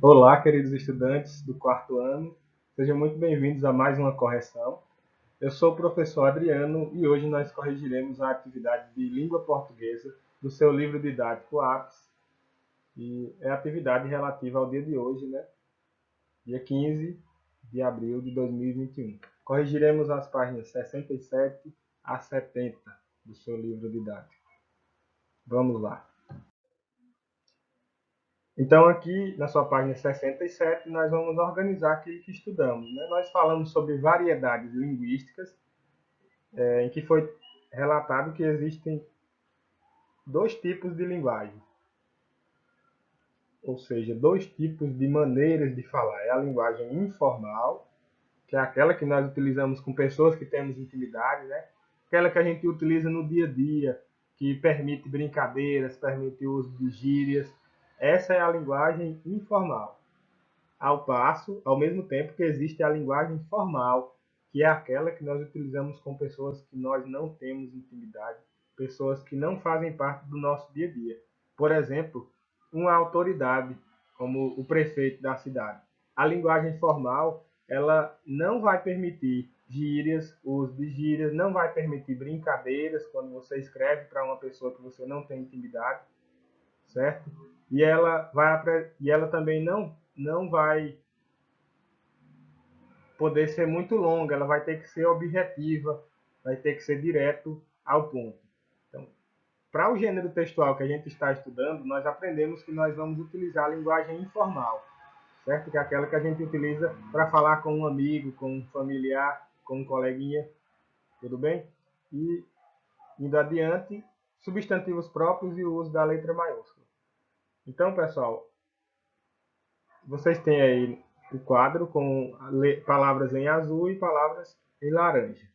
Olá, queridos estudantes do quarto ano, sejam muito bem-vindos a mais uma correção. Eu sou o professor Adriano e hoje nós corrigiremos a atividade de língua portuguesa do seu livro didático APS, e é a atividade relativa ao dia de hoje, né? Dia 15 de abril de 2021. Corrigiremos as páginas 67 a 70 do seu livro didático. Vamos lá. Então, aqui na sua página 67, nós vamos organizar aquilo que estudamos, né? Nós falamos sobre variedades linguísticas, em que foi relatado que existem dois tipos de linguagem, ou seja, dois tipos de maneiras de falar. É a linguagem informal, que é aquela que nós utilizamos com pessoas que temos intimidade, né? Aquela que a gente utiliza no dia a dia, que permite brincadeiras, permite o uso de gírias. Essa é a linguagem informal. Ao mesmo tempo que existe a linguagem formal, que é aquela que nós utilizamos com pessoas que nós não temos intimidade, pessoas que não fazem parte do nosso dia a dia. Por exemplo, uma autoridade, como o prefeito da cidade. A linguagem formal, ela não vai permitir gírias, uso de gírias, não vai permitir brincadeiras quando você escreve para uma pessoa que você não tem intimidade, certo? E ela também não vai poder ser muito longa, ela vai ter que ser objetiva, vai ter que ser direto ao ponto. Então, para o gênero textual que a gente está estudando, nós aprendemos que nós vamos utilizar a linguagem informal, certo? Que é aquela que a gente utiliza para falar com um amigo, com um familiar, com um coleguinha, tudo bem? E, indo adiante, substantivos próprios e o uso da letra maiúscula. Então, pessoal, vocês têm aí o quadro com palavras em azul e palavras em laranja,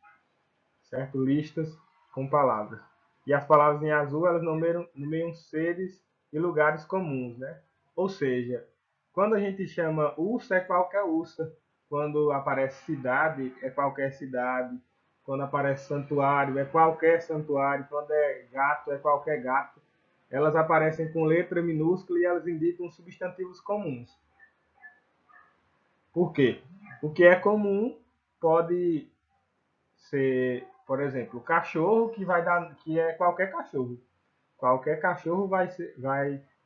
certo? Listas com palavras. E as palavras em azul, elas nomeiam seres e lugares comuns, né? Ou seja, quando a gente chama ursa, é qualquer ursa. Quando aparece cidade, é qualquer cidade. Quando aparece santuário, é qualquer santuário. Quando é gato, é qualquer gato. Elas aparecem com letra minúscula e elas indicam substantivos comuns. Por quê? O que é comum pode ser, por exemplo, o cachorro que é qualquer cachorro. Qualquer cachorro vai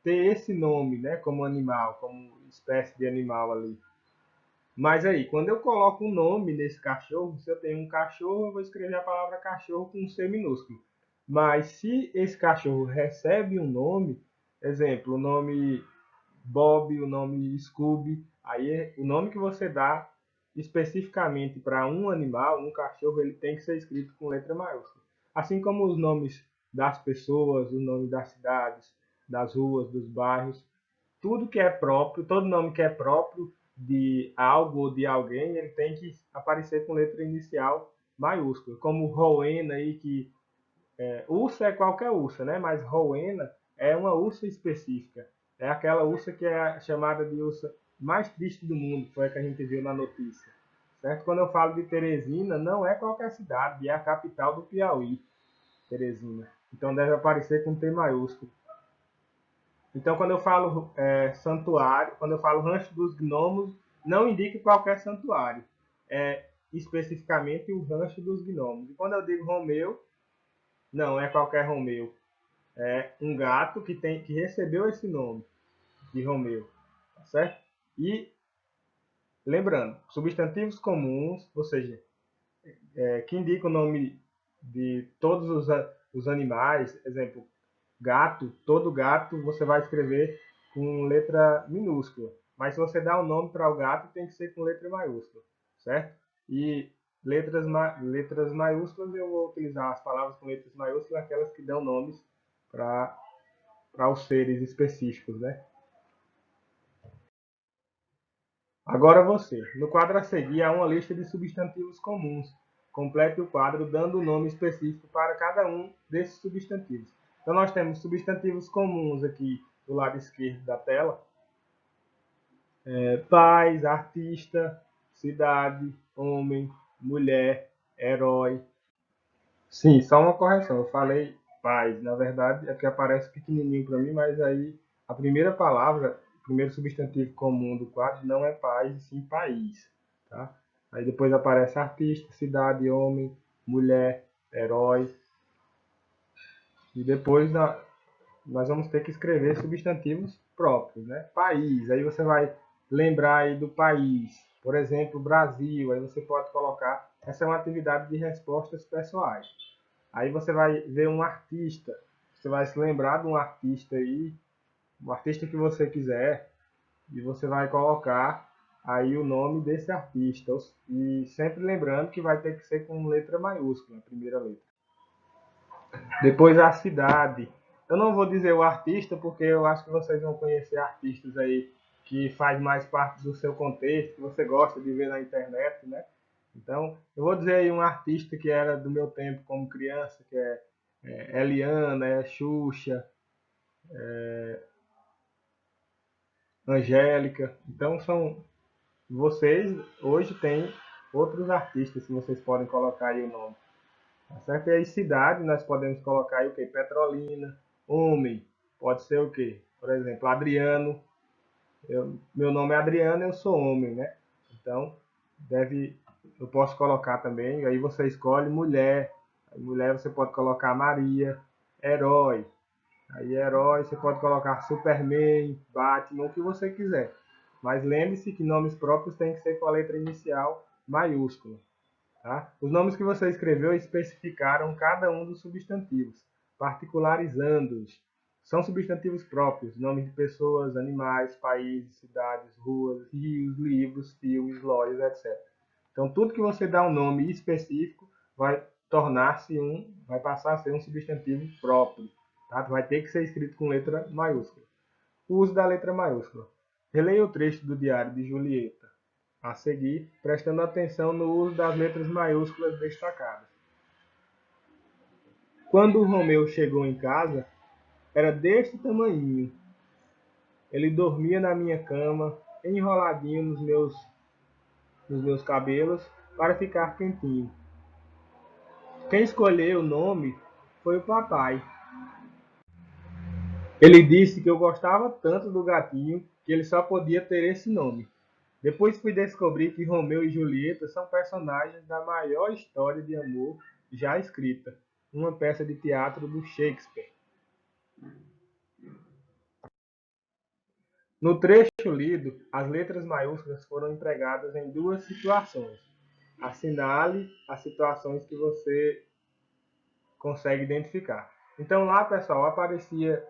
ter esse nome, né, como animal, como espécie de animal ali. Mas aí, quando eu coloco um nome nesse cachorro, se eu tenho um cachorro, eu vou escrever a palavra cachorro com um C minúsculo. Mas se esse cachorro recebe um nome, exemplo, o nome Bob, o nome Scooby, aí o nome que você dá especificamente para um animal, um cachorro, ele tem que ser escrito com letra maiúscula. Assim como os nomes das pessoas, o nome das cidades, das ruas, dos bairros, tudo que é próprio, todo nome que é próprio de algo ou de alguém, ele tem que aparecer com letra inicial maiúscula. Como Rowena aí, que ursa é qualquer ursa, né? Mas Rowena é uma ursa específica. É aquela ursa que é chamada de ursa mais triste do mundo, foi a que a gente viu na notícia. Certo? Quando eu falo de Teresina, não é qualquer cidade, é a capital do Piauí, Teresina. Então deve aparecer com T maiúsculo. Então, quando eu falo santuário, quando eu falo rancho dos gnomos, não indica qualquer santuário. É especificamente o rancho dos gnomos. E quando eu digo Romeu, não é qualquer Romeu. É um gato que recebeu esse nome de Romeu, tá certo? E lembrando, substantivos comuns, ou seja, que indicam o nome de todos os animais, exemplo, gato, todo gato você vai escrever com letra minúscula. Mas se você dá o um nome para o gato, tem que ser com letra maiúscula, certo? E letras maiúsculas, eu vou utilizar as palavras com letras maiúsculas, aquelas que dão nomes para os seres específicos, né? Agora você. No quadro a seguir há uma lista de substantivos comuns. Complete o quadro dando o nome específico para cada um desses substantivos. Então nós temos substantivos comuns aqui do lado esquerdo da tela. Paz, artista, cidade, homem, mulher, herói. Sim, só uma correção. Eu falei paz. Na verdade, é que aparece pequenininho para mim, mas aí a primeira palavra, primeiro substantivo comum do quadro não é pais, e sim país. Tá? Aí depois aparece artista, cidade, homem, mulher, herói. E depois nós vamos ter que escrever substantivos próprios, né? País, aí você vai lembrar aí do país. Por exemplo, Brasil, aí você pode colocar, essa é uma atividade de respostas pessoais. Aí você vai ver um artista, você vai se lembrar de um artista aí, um artista que você quiser, e você vai colocar aí o nome desse artista. E sempre lembrando que vai ter que ser com letra maiúscula, a primeira letra. Depois a cidade. Eu não vou dizer o artista, porque eu acho que vocês vão conhecer artistas aí que faz mais parte do seu contexto, que você gosta de ver na internet, né? Então, eu vou dizer aí um artista que era do meu tempo como criança, que é Eliana, é Xuxa, Angélica. Então, vocês hoje têm outros artistas que vocês podem colocar aí o nome. Tá certo? E aí, cidade, nós podemos colocar aí o quê? Petrolina. Homem, pode ser o quê? Por exemplo, Adriano. Meu nome é Adriano, eu sou homem, né? Então, eu posso colocar também, aí você escolhe mulher. Mulher você pode colocar Maria. Herói. Aí herói você pode colocar Superman, Batman, o que você quiser. Mas lembre-se que nomes próprios têm que ser com a letra inicial maiúscula. Tá? Os nomes que você escreveu especificaram cada um dos substantivos, particularizando-os. São substantivos próprios, nomes de pessoas, animais, países, cidades, ruas, rios, livros, filmes, lojas, etc. Então, tudo que você dá um nome específico vai vai passar a ser um substantivo próprio. Tá? Vai ter que ser escrito com letra maiúscula. O uso da letra maiúscula. Releia o trecho do diário de Julieta a seguir, prestando atenção no uso das letras maiúsculas destacadas. Quando o Romeu chegou em casa, era deste tamanhinho. Ele dormia na minha cama, enroladinho nos meus cabelos, para ficar quentinho. Quem escolheu o nome foi o papai. Ele disse que eu gostava tanto do gatinho que ele só podia ter esse nome. Depois fui descobrir que Romeu e Julieta são personagens da maior história de amor já escrita, uma peça de teatro do Shakespeare. No trecho lido, as letras maiúsculas foram empregadas em duas situações. Assinale as situações que você consegue identificar. Então lá, pessoal, aparecia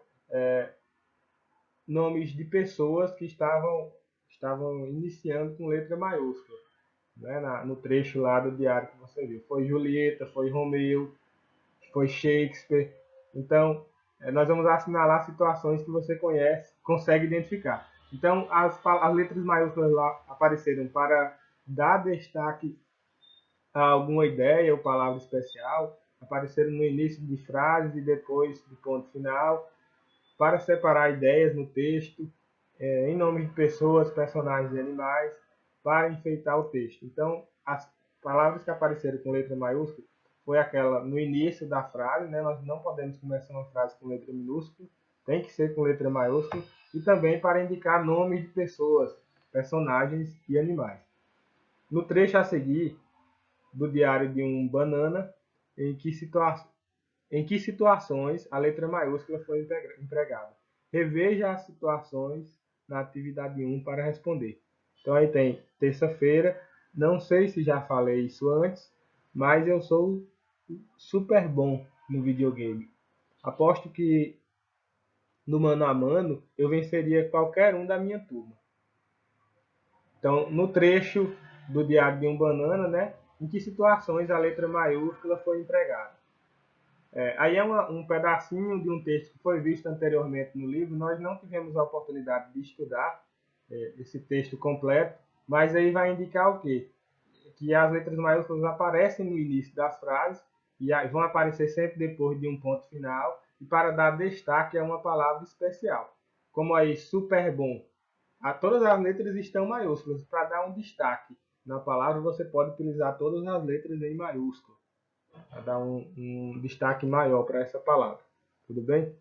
nomes de pessoas que estavam iniciando com letra maiúscula. Né, no trecho lá do diário que você viu. Foi Julieta, foi Romeu, foi Shakespeare. Então, nós vamos assinalar situações que você conhece, consegue identificar. Então, as letras maiúsculas lá apareceram para dar destaque a alguma ideia ou palavra especial, apareceram no início de frases e depois do ponto final, para separar ideias no texto, em nome de pessoas, personagens e animais, para enfeitar o texto. Então, as palavras que apareceram com letra maiúscula foi aquela no início da frase, né? Nós não podemos começar uma frase com letra minúscula, tem que ser com letra maiúscula, e também para indicar nomes de pessoas, personagens e animais. No trecho a seguir, do diário de um banana, em que situações a letra maiúscula foi empregada. Reveja as situações na atividade 1 para responder. Então aí tem terça-feira, não sei se já falei isso antes, mas eu sou super bom no videogame. Aposto que no mano a mano eu venceria qualquer um da minha turma. Então, no trecho do diário de um banana, né, em que situações a letra maiúscula foi empregada. Aí é um pedacinho de um texto que foi visto anteriormente no livro. Nós não tivemos a oportunidade de estudar esse texto completo, mas aí vai indicar o quê? Que as letras maiúsculas aparecem no início das frases e vão aparecer sempre depois de um ponto final e para dar destaque a uma palavra especial. Como aí, super bom. Todas as letras estão maiúsculas. Para dar um destaque na palavra, você pode utilizar todas as letras em maiúsculo, para dar um destaque maior para essa palavra. Tudo bem?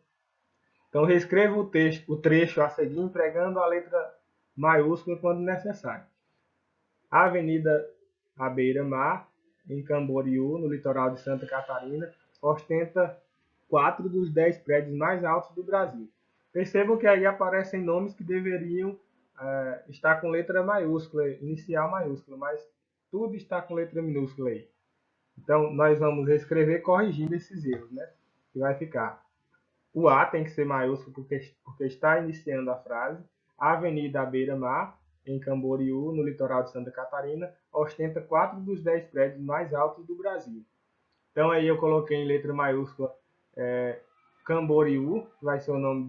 Então reescreva o trecho a seguir empregando a letra maiúscula quando necessário. Avenida à beira-mar, em Camboriú, no litoral de Santa Catarina, ostenta 4 dos 10 prédios mais altos do Brasil. Percebam que aí aparecem nomes que deveriam estar com letra maiúscula, inicial maiúscula, mas tudo está com letra minúscula aí. Então, nós vamos escrever corrigindo esses erros, né? Que vai ficar. O A tem que ser maiúsculo porque está iniciando a frase. A Avenida à beira-mar, em Camboriú, no litoral de Santa Catarina, ostenta 4 dos 10 prédios mais altos do Brasil. Então aí eu coloquei em letra maiúscula Camboriú, que vai ser o nome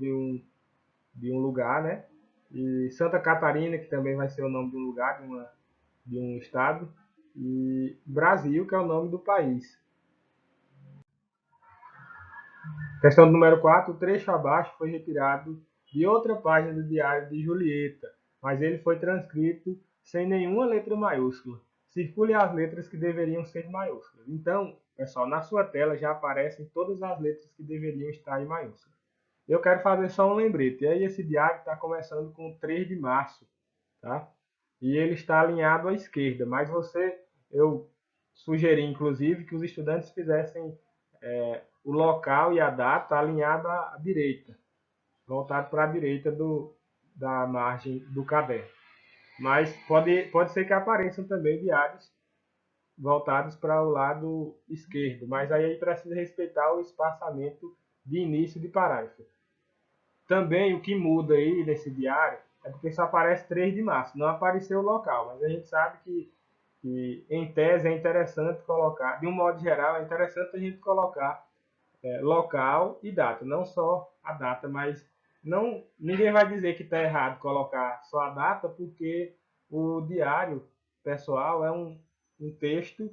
de um lugar, né? E Santa Catarina, que também vai ser o nome de um lugar, de um estado. E Brasil, que é o nome do país. Questão número 4. O trecho abaixo foi retirado de outra página do Diário de Julieta, mas ele foi transcrito sem nenhuma letra maiúscula. Circule as letras que deveriam ser maiúsculas. Então, pessoal, na sua tela já aparecem todas as letras que deveriam estar em maiúsculas. Eu quero fazer só um lembrete. E aí esse diário está começando com 3 de março, tá? E ele está alinhado à esquerda, mas eu sugeri inclusive que os estudantes fizessem o local e a data alinhado à direita, voltado para a direita da margem do caderno. Mas pode ser que apareçam também diários voltados para o lado esquerdo, mas aí precisa respeitar o espaçamento de início de parágrafo. Também o que muda aí nesse diário é porque só aparece 3 de março, não apareceu o local, mas a gente sabe que em tese é interessante colocar, de um modo geral, é interessante a gente colocar local e data, não só a data, mas ninguém vai dizer que está errado colocar só a data, porque o diário pessoal é um texto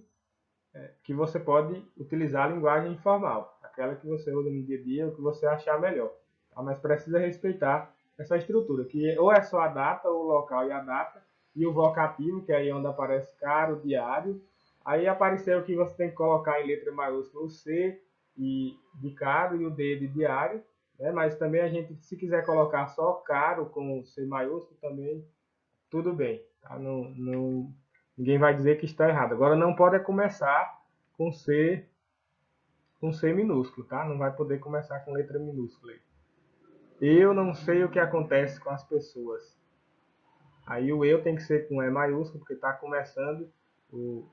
que você pode utilizar a linguagem informal, aquela que você usa no dia a dia, o que você achar melhor. Tá? Mas precisa respeitar essa estrutura, que ou é só a data, o local e a data, e o vocativo, que é aí onde aparece caro, diário. Aí apareceu que você tem que colocar em letra maiúscula o C de caro e o D de diário, né? Mas também a gente, se quiser colocar só caro com C maiúsculo, também tudo bem. Tá? Ninguém vai dizer que está errado. Agora não pode começar com C minúsculo, tá? Não vai poder começar com letra minúscula. Eu não sei o que acontece com as pessoas. Aí o eu tem que ser com E maiúsculo, porque está começando o,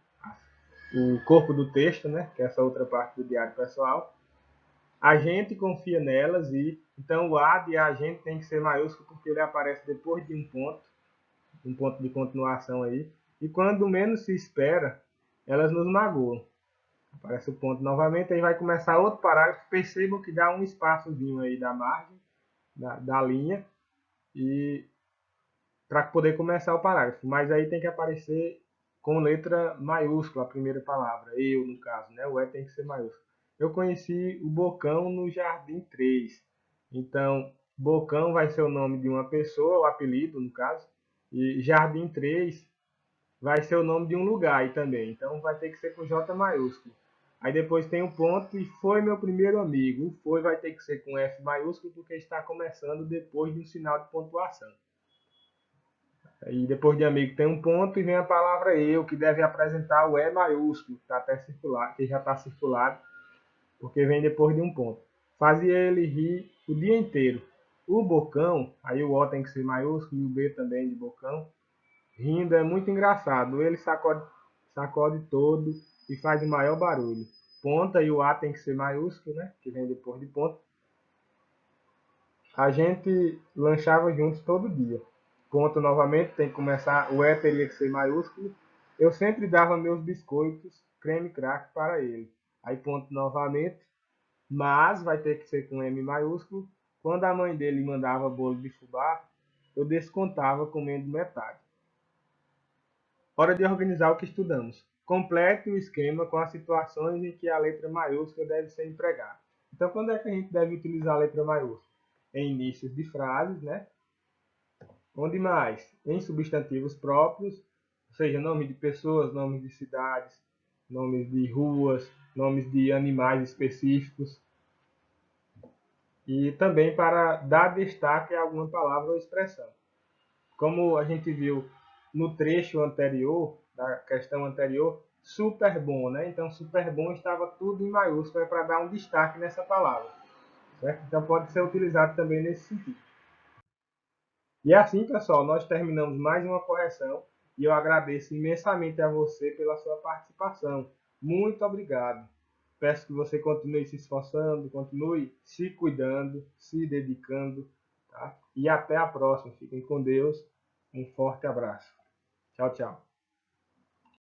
o corpo do texto, né? Que é essa outra parte do diário pessoal. A gente confia nelas e então o A de a gente tem que ser maiúsculo porque ele aparece depois de um ponto de continuação aí. E quando menos se espera, elas nos magoam. Aparece o ponto novamente, aí vai começar outro parágrafo. Percebam que dá um espaçozinho aí da margem, da linha, e para poder começar o parágrafo. Mas aí tem que aparecer com letra maiúscula a primeira palavra. Eu, no caso, né? O E tem que ser maiúsculo. Eu conheci o Bocão no Jardim 3. Então, Bocão vai ser o nome de uma pessoa, o apelido, no caso. E Jardim 3 vai ser o nome de um lugar aí também. Então vai ter que ser com J maiúsculo. Aí depois tem um ponto e foi meu primeiro amigo. O foi vai ter que ser com F maiúsculo porque está começando depois de um sinal de pontuação. E depois de amigo tem um ponto e vem a palavra eu, que deve apresentar o E maiúsculo, que, tá até circulado, que já está circulado, porque vem depois de um ponto. Fazia ele rir o dia inteiro. O Bocão, aí o O tem que ser maiúsculo e o B também de Bocão, rindo é muito engraçado. Ele sacode todo e faz o maior barulho. Ponta e o A tem que ser maiúsculo, né? Que vem depois de ponta. A gente lanchava juntos todo dia. Ponto novamente, tem que começar. O E teria que ser maiúsculo. Eu sempre dava meus biscoitos creme crack para ele. Aí ponto novamente. Mas vai ter que ser com M maiúsculo. Quando a mãe dele mandava bolo de fubá, eu descontava comendo metade. Hora de organizar o que estudamos. Complete o esquema com as situações em que a letra maiúscula deve ser empregada. Então, quando é que a gente deve utilizar a letra maiúscula? Em inícios de frases, né? Onde mais? Em substantivos próprios, ou seja, nomes de pessoas, nomes de cidades, nomes de ruas, nomes de animais específicos. e também para dar destaque a alguma palavra ou expressão. Como a gente viu no trecho anterior, da questão anterior, super bom, né? Então, super bom estava tudo em maiúsculo para dar um destaque nessa palavra, certo? Então, pode ser utilizado também nesse sentido. E assim, pessoal, nós terminamos mais uma correção e eu agradeço imensamente a você pela sua participação. Muito obrigado. Peço que você continue se esforçando, continue se cuidando, se dedicando, tá? E até a próxima. Fiquem com Deus. Um forte abraço. Tchau, tchau.